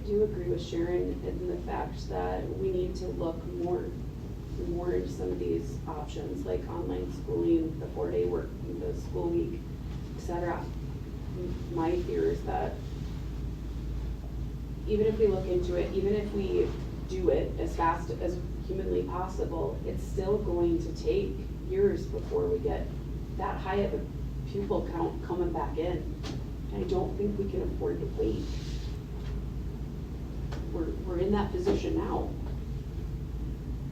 do agree with Sharon in the fact that we need to look more into some of these options, like online schooling, the 4-day work, the school week, etc. My fear is that even if we look into it, even if we do it as fast as humanly possible, it's still going to take years before we get that high of a pupil count coming back in. And I don't think we can afford to wait. We're in that position now.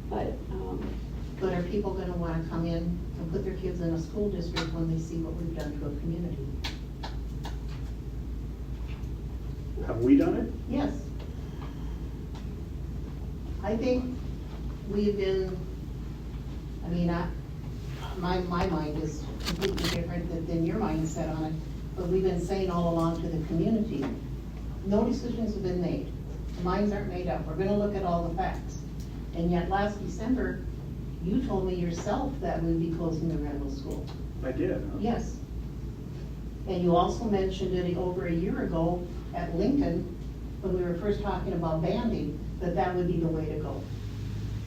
But are people gonna wanna come in and put their kids in a school district when they see what we've done to a community? Have we done it? Yes. I think we've been, I mean, my mind is completely different than your mindset on it, but we've been saying all along to the community, no decisions have been made. The minds aren't made up. We're gonna look at all the facts. And yet last December, you told me yourself that we'd be closing the Randall School. I did, huh? Yes. And you also mentioned it over a year ago at Lincoln, when we were first talking about banding, that would be the way to go.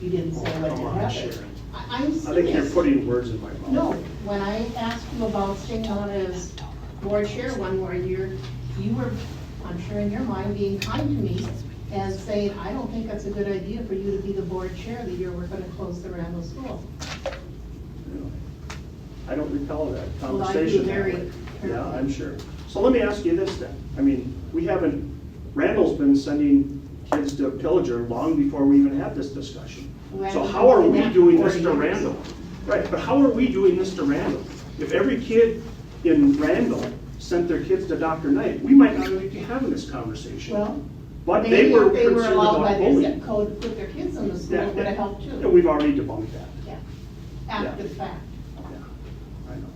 You didn't say what Come to on, happen. Sharon. I'm serious. I think you're putting words in my mouth. No, when I asked you about staying on as board chair one more year, you were, I'm sure in your mind, being kind to me and saying, I don't think that's a good idea for you to be the board chair the year we're gonna close the Randall School. I don't recall that Well, I do conversation. very Yeah, carefully. I'm sure. So let me ask you this then. I mean, we haven't, Randall's been sending kids to Pillager long before we even had this discussion. So Randall's how are been we doing that doing for this to 40 years. Randall? Right, but how are we doing this to Randall? If every kid in Randall sent their kids to Dr. Knight, we might not even be having this conversation. Well, But maybe they were if they were concerned allowed by about their bullying. zip code to put their kids in the school, it would have helped And too. we've already debunked that. Yeah, after the fact. Yeah, I know.